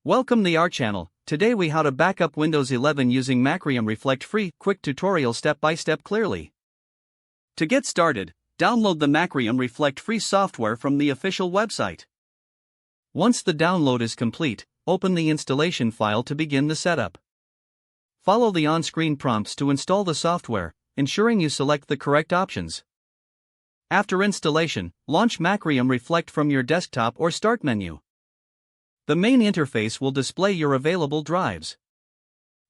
Welcome to our channel. Today we how to backup Windows 11 using Macrium Reflect free, quick tutorial step by step clearly. To get started, download the Macrium Reflect free software from the official website. Once the download is complete, open the installation file to begin the setup. Follow the on-screen prompts to install the software, ensuring you select the correct options. After installation, launch Macrium Reflect from your desktop or Start menu. The main interface will display your available drives.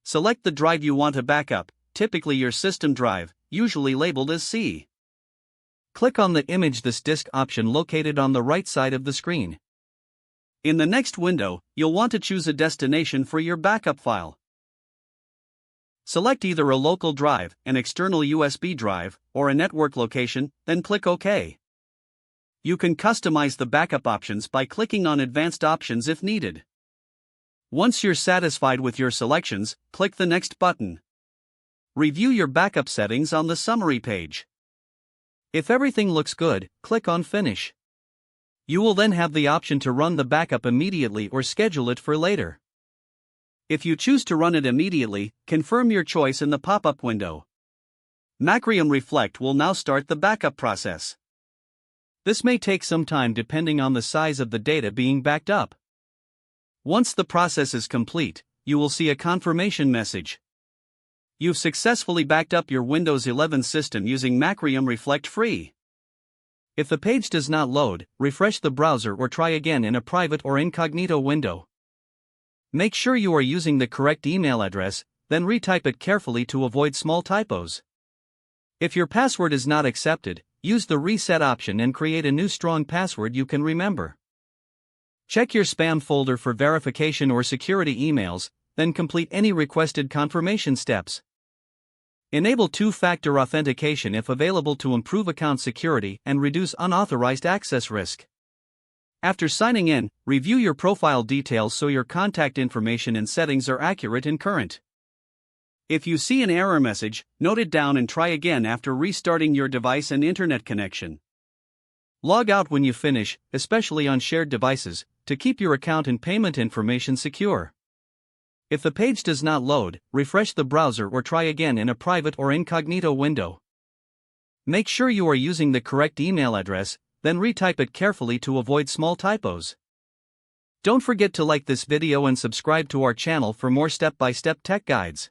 Select the drive you want to backup, typically your system drive, usually labeled as C. Click on the Image this disk option located on the right side of the screen. In the next window, you'll want to choose a destination for your backup file. Select either a local drive, an external USB drive, or a network location, then click OK. You can customize the backup options by clicking on Advanced Options if needed. Once you're satisfied with your selections, click the Next button. Review your backup settings on the summary page. If everything looks good, click on Finish. You will then have the option to run the backup immediately or schedule it for later. If you choose to run it immediately, confirm your choice in the pop-up window. Macrium Reflect will now start the backup process. This may take some time depending on the size of the data being backed up. Once the process is complete, you will see a confirmation message. You've successfully backed up your Windows 11 system using Macrium Reflect free. If the page does not load, refresh the browser or try again in a private or incognito window. Make sure you are using the correct email address, then retype it carefully to avoid small typos. If your password is not accepted, use the reset option and create a new strong password you can remember. Check your spam folder for verification or security emails, then complete any requested confirmation steps. Enable two-factor authentication if available to improve account security and reduce unauthorized access risk. After signing in, review your profile details so your contact information and settings are accurate and current. If you see an error message, note it down and try again after restarting your device and internet connection. Log out when you finish, especially on shared devices, to keep your account and payment information secure. If the page does not load, refresh the browser or try again in a private or incognito window. Make sure you are using the correct email address, then retype it carefully to avoid small typos. Don't forget to like this video and subscribe to our channel for more step-by-step tech guides.